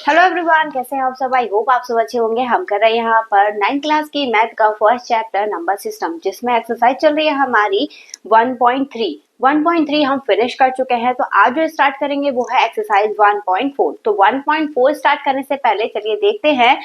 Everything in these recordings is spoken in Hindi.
हेलो एवरीवन, कैसे हैं आप सब। आई होप आप सब अच्छे होंगे। हम कर रहे हैं यहाँ पर 9th क्लास की मैथ का फर्स्ट चैप्टर नंबर सिस्टम, जिसमें एक्सरसाइज चल रही है हमारी 1.3। 1.3 हम फिनिश कर चुके हैं, तो आज जो स्टार्ट करेंगे वो है एक्सरसाइज 1.4। तो 1.4 स्टार्ट करने से पहले चलिए देखते हैं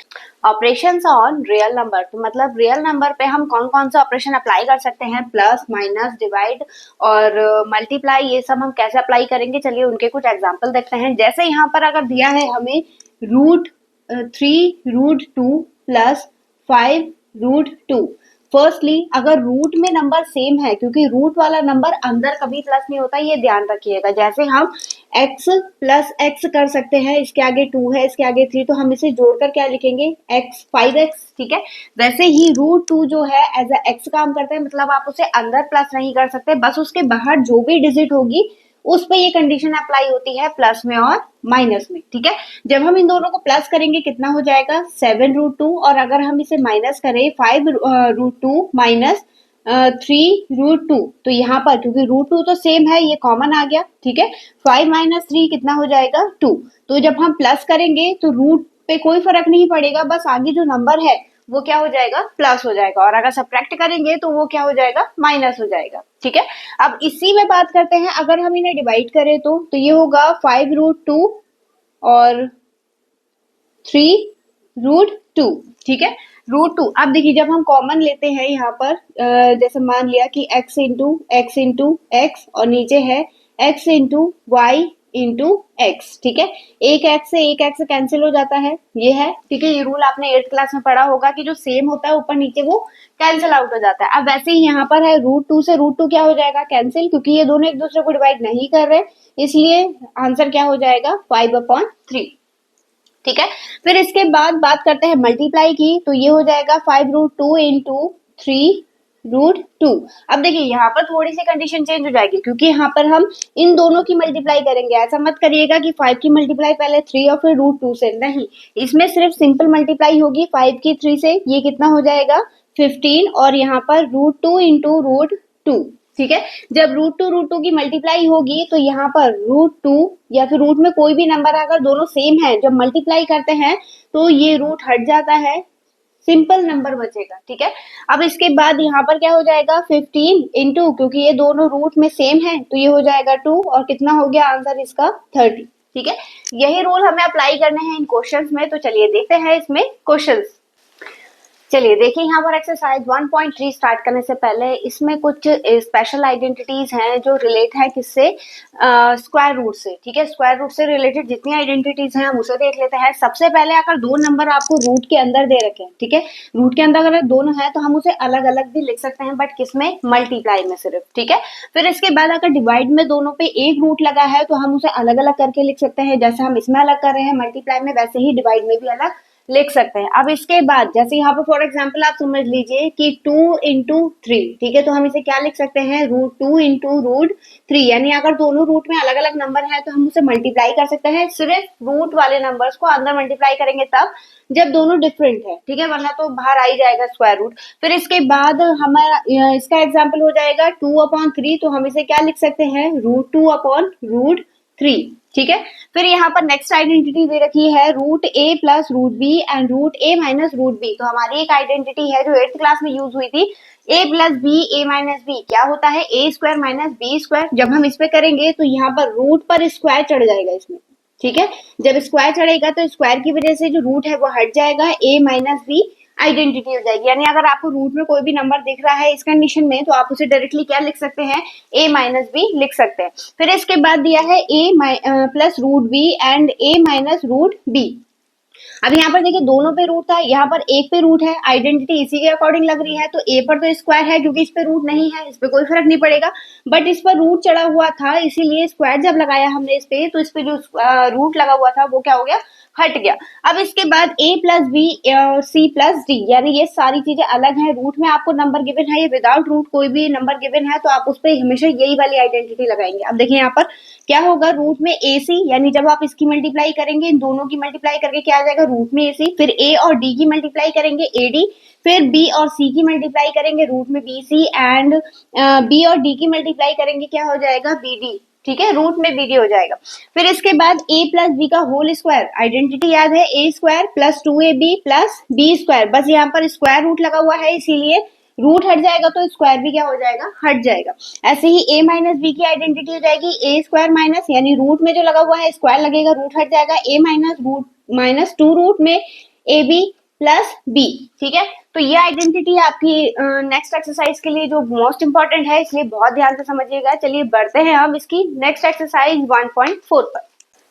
ऑपरेशंस ऑन रियल नंबर। तो मतलब रियल नंबर पे हम कौन कौन सा ऑपरेशन अप्लाई कर सकते हैं, प्लस माइनस डिवाइड और मल्टीप्लाई, ये सब हम कैसे अप्लाई करेंगे। चलिए उनके कुछ एग्जांपल देखते हैं। जैसे यहाँ पर अगर दिया है हमें √3√2 प्लस 5√2। फर्स्टली अगर रूट में नंबर सेम है, क्योंकि रूट वाला नंबर अंदर कभी प्लस नहीं होता, ये ध्यान रखिएगा। जैसे हम x प्लस x कर सकते हैं, इसके आगे 2 है, इसके आगे 3, तो हम इसे जोड़कर क्या लिखेंगे, x 5x। ठीक है, वैसे ही √2 जो है एज अ x काम करता है, मतलब आप उसे अंदर प्लस नहीं कर सकते, बस उसके बाहर जो भी डिजिट होगी उस पे ये कंडीशन अप्लाई होती है, प्लस में और माइनस में। ठीक है, जब हम इन दोनों को प्लस करेंगे कितना हो जाएगा 7√2, और अगर हम इसे माइनस करें 5√2 माइनस 3√2, तो यहाँ पर क्योंकि √2 तो सेम है, ये कॉमन आ गया। ठीक है, 5 माइनस 3 कितना हो जाएगा 2। तो जब हम प्लस करेंगे तो रूट पे कोई फर्क नहीं पड़ेगा, बस आगे जो नंबर है वो क्या हो जाएगा, प्लस हो जाएगा, और अगर सब्ट्रैक्ट करेंगे तो वो क्या हो जाएगा, माइनस हो जाएगा। ठीक है, अब इसी में बात करते हैं, अगर हम इन्हें डिवाइड करें तो ये होगा 5√2 और 3√2। ठीक है, √2। अब देखिए जब हम कॉमन लेते हैं यहाँ पर, जैसे मान लिया कि x इंटू एक्स और नीचे है x into y into x. ठीक है, एक x कैंसिल हो जाता है, ये है। ठीक है, ये रूल आपने 8th क्लास में पढ़ा होगा कि जो सेम होता है ऊपर नीचे वो कैंसिल आउट हो जाता है। अब वैसे ही यहाँ पर है √2 से √2 क्या हो जाएगा, कैंसिल, क्योंकि ये दोनों एक दूसरे को डिवाइड नहीं कर रहे, इसलिए आंसर क्या हो जाएगा 5/3। ठीक है, फिर इसके बाद बात करते हैं मल्टीप्लाई की, तो ये हो जाएगा 5√2 इंटू 3√2। अब देखिए यहाँ पर थोड़ी सी कंडीशन चेंज हो जाएगी, क्योंकि यहाँ पर हम इन दोनों की मल्टीप्लाई करेंगे। ऐसा मत करिएगा कि 5 की मल्टीप्लाई पहले 3 और फिर √2 से, नहीं, इसमें सिर्फ सिंपल मल्टीप्लाई होगी 5 की 3 से, ये कितना हो जाएगा 15, और यहाँ पर √2 इंटू √2। ठीक है, जब √2 की मल्टीप्लाई होगी तो यहाँ पर √2 या फिर रूट में कोई भी नंबर अगर दोनों सेम है, जब मल्टीप्लाई करते हैं तो ये रूट हट जाता है, सिंपल नंबर बचेगा। ठीक है, अब इसके बाद यहाँ पर क्या हो जाएगा 15 इंटू, क्योंकि ये दोनों रूट में सेम है तो ये हो जाएगा 2, और कितना हो गया आंसर इसका 30। ठीक है, यही रूल हमें अप्लाई करने हैं इन क्वेश्चंस में। तो चलिए देखते हैं इसमें क्वेश्चंस। चलिए देखिए यहाँ पर एक्सरसाइज 1.3 स्टार्ट करने से पहले इसमें कुछ स्पेशल आइडेंटिटीज हैं जो रिलेट है किससे, स्क्वायर रूट से। ठीक है, स्क्वायर रूट से रिलेटेड जितनी आइडेंटिटीज हैं हम उसे देख लेते हैं। सबसे पहले अगर दो नंबर आपको रूट के अंदर दे रखे हैं, ठीक है, रूट के अंदर अगर दोनों है तो हम उसे अलग अलग भी लिख सकते हैं, बट किसमें, मल्टीप्लाई में सिर्फ। ठीक है, फिर इसके बाद अगर डिवाइड में दोनों पे एक रूट लगा है तो हम उसे अलग अलग करके लिख सकते हैं, जैसे हम इसमें अलग कर रहे हैं मल्टीप्लाई में, वैसे ही डिवाइड में भी अलग लिख सकते हैं। अब इसके बाद जैसे यहाँ पर फॉर एग्जाम्पल आप समझ लीजिए कि 2 इंटू 3, ठीक है, तो हम इसे क्या लिख सकते हैं, √2 इंटू √3, यानी अगर दोनों रूट में अलग अलग नंबर है तो हम उसे मल्टीप्लाई कर सकते हैं, सिर्फ रूट वाले नंबर्स को अंदर मल्टीप्लाई करेंगे तब जब दोनों डिफरेंट है। ठीक है, वरना तो बाहर आ ही जाएगा स्क्वायर रूट। फिर इसके बाद हमारा इसका एग्जाम्पल हो जाएगा 2/3, तो हम इसे क्या लिख सकते हैं, √2/√3। ठीक है, फिर यहाँ पर नेक्स्ट आइडेंटिटी दे रखी है √a plus √b and √a minus √b। तो हमारी एक आइडेंटिटी है जो 8th क्लास में यूज हुई थी, a plus b a minus b, क्या होता है a square minus b square. जब हम इस पे करेंगे तो यहाँ पर रूट पर स्क्वायर चढ़ जाएगा इसमें। ठीक है, जब स्क्वायर चढ़ेगा तो स्क्वायर की वजह से जो रूट है वो हट जाएगा, a माइनस बी आइडेंटिटी हो जाएगी। यानी अगर आपको रूट में कोई भी नंबर दिख रहा है इस कंडीशन में तो आप उसे डायरेक्टली क्या लिख सकते हैं, a माइनस बी लिख सकते हैं। फिर इसके बाद दिया है a plus √b and a minus √b। अब यहाँ पर देखिए दोनों पे रूट था, यहाँ पर एक पे रूट है, आइडेंटिटी इसी के अकॉर्डिंग लग रही है, तो ए पर तो स्क्वायर है, क्योंकि इस पे रूट नहीं है इस पे कोई फर्क नहीं पड़ेगा, बट इस पर रूट चढ़ा हुआ था, इसीलिए स्क्वायर जब लगाया हमने इस पे तो इस पे जो रूट लगा हुआ था वो क्या हो गया, हट गया। अब इसके बाद a प्लस बी और c प्लस डी, यानी ये सारी चीजें अलग हैं। रूट में आपको नंबर गिवन है, ये विदाउट रूट कोई भी नंबर गिवन है तो आप उस पर हमेशा यही वाली आइडेंटिटी लगाएंगे। अब देखिए यहाँ पर क्या होगा, रूट में ए सी, यानी जब आप इसकी मल्टीप्लाई करेंगे इन दोनों की मल्टीप्लाई करके क्या आ जाएगा, रूट में ए सी, फिर ए और डी की मल्टीप्लाई करेंगे ए डी, फिर बी और सी की मल्टीप्लाई करेंगे रूट में बी सी, एंड बी और डी की मल्टीप्लाई करेंगे क्या हो जाएगा, बी डी। ठीक है, रूट में बी डी हो जाएगा। फिर इसके बाद a प्लस बी का होल स्क्वायर, आइडेंटिटी याद है, a square plus 2ab plus b square, बस यहाँ पर स्क्वायर रूट लगा हुआ है इसीलिए रूट हट जाएगा तो स्क्वायर भी क्या हो जाएगा, हट जाएगा। ऐसे ही a माइनस बी की आइडेंटिटी हो जाएगी a स्क्वायर माइनस, यानी रूट में जो लगा हुआ है स्क्वायर लगेगा, रूट हट जाएगा, a minus root minus 2 root में ab प्लस बी। ठीक है, तो ये आइडेंटिटी आपकी नेक्स्ट एक्सरसाइज के लिए जो मोस्ट इंपॉर्टेंट है, इसलिए बहुत ध्यान से समझिएगा। चलिए बढ़ते हैं हम इसकी नेक्स्ट एक्सरसाइज 1.4 पर।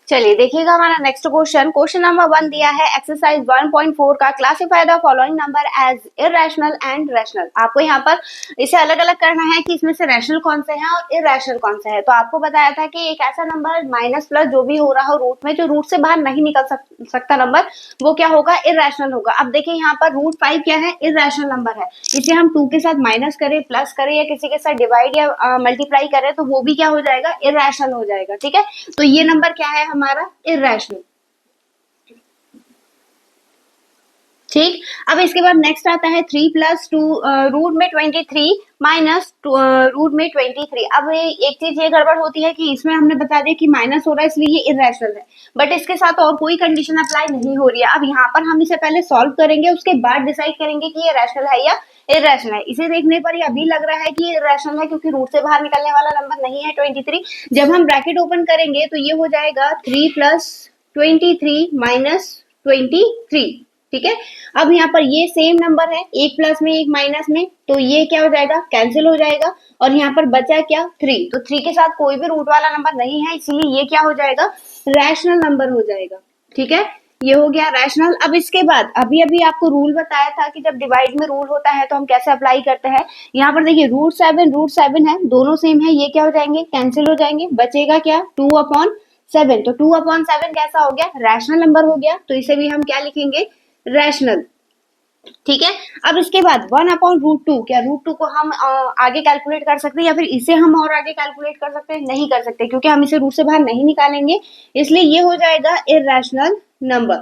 चलिए देखिएगा हमारा नेक्स्ट क्वेश्चन, क्वेश्चन नंबर 1 दिया है एक्सरसाइज 1.4 का, classify the following number as irrational and rational. आपको यहाँ पर इसे अलग अलग करना है कि इसमें से रैशनल कौन से हैं और इररेशनल कौन से हैं। तो आपको बताया था कि एक ऐसा नंबर माइनस प्लस जो भी हो रहा हो रूट में, जो रूट से बाहर नहीं निकल सकता नंबर, वो क्या होगा, इररेशनल होगा। अब देखिए यहाँ पर रूट 5 क्या है, इररेशनल नंबर है, इसे हम 2 के साथ माइनस करें, प्लस करें या किसी के साथ डिवाइड या मल्टीप्लाई करें तो वो भी क्या हो जाएगा, इररेशनल हो जाएगा। ठीक है, तो ये नंबर क्या है हमारा, इररेशनल। ठीक, अब इसके बाद नेक्स्ट आता है 3 प्लस 2 रूट में 23 माइनस रूट में 23। अब एक चीज ये गड़बड़ होती है कि इसमें हमने बता दिया कि माइनस हो रहा है इसलिए ये इररेशनल है, बट इसके साथ और कोई कंडीशन अप्लाई नहीं हो रही है। अब यहाँ पर हम इसे पहले सॉल्व करेंगे, उसके बाद डिसाइड करेंगे कि ये रैशनल है या इररेशनल है। इसे देखने पर ये अभी लग रहा है कि ये इररेशनल है क्योंकि रूट से बाहर निकलने वाला नंबर नहीं है 23। जब हम ब्रैकेट ओपन करेंगे तो ये हो जाएगा 3 प्लस 23 माइनस 23। ठीक है, अब यहाँ पर ये सेम नंबर है, एक प्लस में एक माइनस में, तो ये क्या हो जाएगा, कैंसिल हो जाएगा, और यहाँ पर बचा क्या, 3। तो 3 के साथ कोई भी रूट वाला नंबर नहीं है, इसीलिए ये क्या हो जाएगा, रैशनल नंबर हो जाएगा। ठीक है, ये हो गया रैशनल। अब इसके बाद अभी अभी आपको रूल बताया था कि जब डिवाइड में रूल होता है तो हम कैसे अप्लाई करते हैं। यहाँ पर देखिए रूट 7 है, दोनों सेम है, ये क्या हो जाएंगे, कैंसिल हो जाएंगे, बचेगा क्या, 2/7। तो 2/7 कैसा हो गया, रैशनल नंबर हो गया, तो इसे भी हम क्या लिखेंगे, रैशनल। ठीक है, अब इसके बाद 1/√2, क्या √2 को हम आगे कैलकुलेट कर सकते हैं या फिर इसे हम और आगे कैलकुलेट कर सकते हैं, नहीं कर सकते क्योंकि हम इसे रूट से बाहर नहीं निकालेंगे, इसलिए ये हो जाएगा इररेशनल नंबर।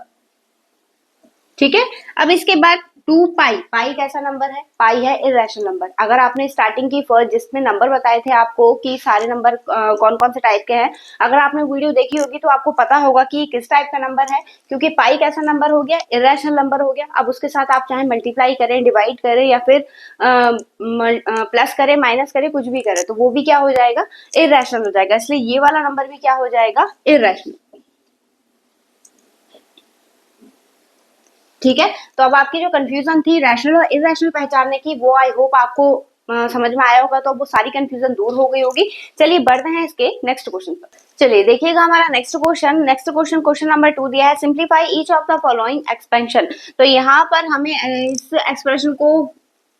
ठीक है, अब इसके बाद 2 पाई, पाई कैसा नंबर है, पाई है इररेशनल नंबर। अगर आपने स्टार्टिंग की फर्स्ट जिसमें नंबर बताए थे आपको कि सारे नंबर कौन कौन से टाइप के हैं, अगर आपने वीडियो देखी होगी तो आपको पता होगा कि किस टाइप का नंबर है, क्योंकि पाई कैसा नंबर हो गया, इररेशनल नंबर हो गया। अब उसके साथ आप चाहे मल्टीप्लाई करें, डिवाइड करें या फिर प्लस करें, माइनस करें, कुछ भी करें तो वो भी क्या हो जाएगा, इररेशनल हो जाएगा, इसलिए ये वाला नंबर भी क्या हो जाएगा, इररेशनल। ठीक है, तो अब आपकी जो कंफ्यूजन थी रैशनल और इररेशनल पहचानने की, वो आई होप आपको समझ में आया होगा, तो वो सारी कंफ्यूजन दूर हो गई होगी। चलिए बढ़ते हैं इसके नेक्स्ट क्वेश्चन पर। चलिए देखिएगा हमारा नेक्स्ट क्वेश्चन, क्वेश्चन नंबर 2 दिया है, simplify each of the following expansion. तो यहाँ पर हमें इस एक्सप्रेशन को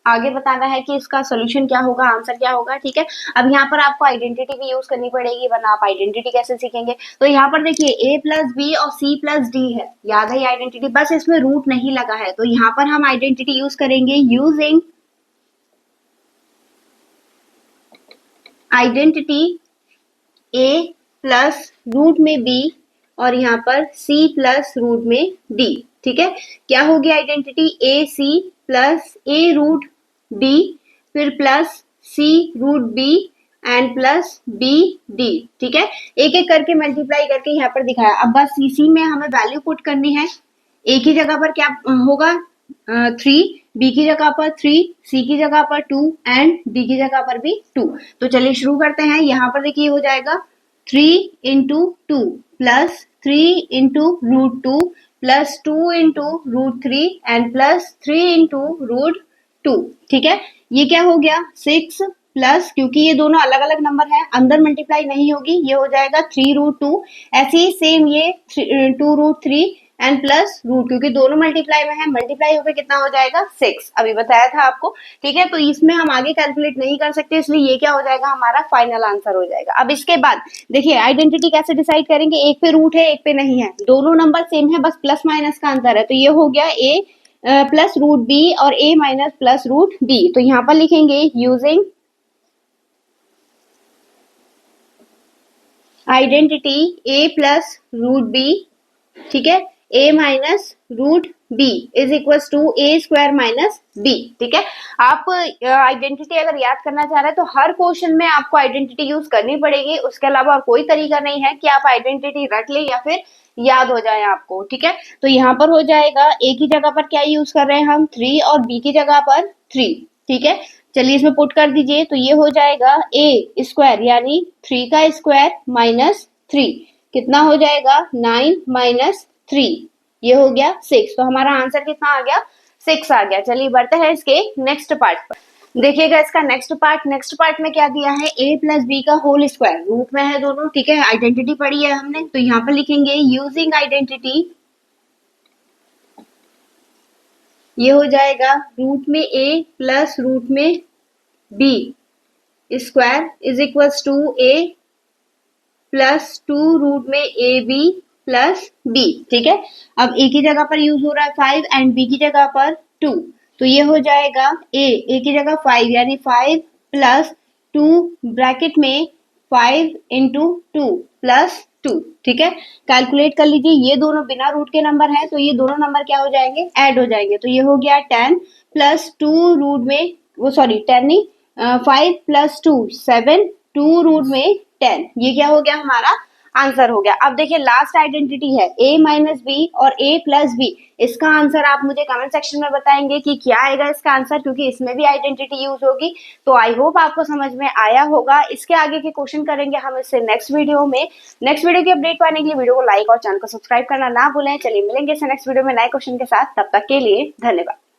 आगे बताना है कि इसका सोल्यूशन क्या होगा, आंसर क्या होगा। ठीक है, अब यहाँ पर आपको आइडेंटिटी भी यूज करनी पड़ेगी, वरना आप आइडेंटिटी कैसे सीखेंगे। तो यहाँ पर देखिए a प्लस बी और c प्लस डी है, याद है ये आइडेंटिटी, बस इसमें रूट नहीं लगा है, तो यहाँ पर हम आइडेंटिटी यूज करेंगे using identity a plus root में b और यहाँ पर c प्लस रूट में d। ठीक है, क्या होगी identity, a c plus a root b, फिर plus c root b and plus b d। ठीक है, एक एक करके मल्टीप्लाई करके यहाँ पर दिखाया। अब बस c में हमें वैल्यू पुट करनी है, a की जगह पर क्या होगा, 3, b की जगह पर 3, c की जगह पर 2 एंड d की जगह पर भी 2। तो चलिए शुरू करते हैं। यहाँ पर देखिए हो जाएगा 3 into 2 plus 3 into √2 plus 2 into √3 and plus 3 into √2। ठीक है, ये क्या हो गया 6 प्लस, क्योंकि ये दोनों अलग अलग नंबर है, अंदर मल्टीप्लाई नहीं होगी, ये हो जाएगा 3√2। ऐसे ही सेम ये 2√3 एंड प्लस रूट, क्योंकि दोनों मल्टीप्लाई में है, मल्टीप्लाई होकर कितना हो जाएगा 6, अभी बताया था आपको। ठीक है, तो इसमें हम आगे कैलकुलेट नहीं कर सकते, इसलिए ये क्या हो जाएगा, हमारा फाइनल आंसर हो जाएगा। अब इसके बाद देखिए आइडेंटिटी कैसे डिसाइड करेंगे, एक पे रूट है एक पे नहीं है, दोनों नंबर सेम है, बस प्लस माइनस का अंतर है। तो ये हो गया a प्लस रूट बी और a minus plus root b. तो यहाँ पर लिखेंगे using identity a plus root b, ठीक है, a minus root b is equal to a square minus b. ठीक है, आप आइडेंटिटी अगर याद करना चाह रहे हैं तो हर क्वेश्चन में आपको आइडेंटिटी यूज करनी पड़ेगी, उसके अलावा और कोई तरीका नहीं है कि आप आइडेंटिटी रट लें या फिर याद हो जाए आपको। ठीक है, तो यहाँ पर हो जाएगा ए की जगह पर क्या यूज कर रहे हैं हम 3 और बी की जगह पर 3। ठीक है, चलिए इसमें पुट कर दीजिए, तो ये हो जाएगा ए स्क्वायर यानी 3 का स्क्वायर माइनस 3, कितना हो जाएगा 9 माइनस 3, ये हो गया 6। तो हमारा आंसर कितना आ गया 6 आ गया। चलिए बढ़ते हैं इसके नेक्स्ट पार्ट पर। देखिएगा इसका नेक्स्ट पार्ट में क्या दिया है, a प्लस बी का होल स्क्वायर, रूट में है दोनों। ठीक है, आइडेंटिटी पढ़ी है हमने, तो यहाँ पर लिखेंगे यूजिंग आइडेंटिटी, ये हो जाएगा रूट में a प्लस रूट में b square is equals to a plus 2 root में ए बी प्लस बी। ठीक है, अब ए की जगह पर यूज हो रहा है 5 एंड बी की जगह पर 2, तो ये हो जाएगा ए की जगह 5 यानी 5 प्लस 2 ब्रैकेट में 5 इंटू 2 प्लस 2। ठीक है, कैलकुलेट कर लीजिए, ये दोनों बिना रूट के नंबर है तो ये दोनों नंबर क्या हो जाएंगे, ऐड हो जाएंगे। तो ये हो गया 10 प्लस 2 रूट में, वो सॉरी 10 नहीं, 5 प्लस 2 7, 2 रूट में 10, ये क्या हो गया हमारा आंसर हो गया। अब देखिए लास्ट आइडेंटिटी है a माइनस बी और a प्लस बी, इसका आंसर आप मुझे कमेंट सेक्शन में बताएंगे कि क्या आएगा इसका आंसर, क्योंकि इसमें भी आइडेंटिटी यूज होगी। तो आई होप आपको समझ में आया होगा। इसके आगे के क्वेश्चन करेंगे हम इससे नेक्स्ट वीडियो में। नेक्स्ट वीडियो की अपडेट पाने के लिए वीडियो को लाइक और चैनल को सब्सक्राइब करना ना भूलें। चलिए मिलेंगे नेक्स्ट वीडियो में नए क्वेश्चन के साथ, तब तक के लिए धन्यवाद।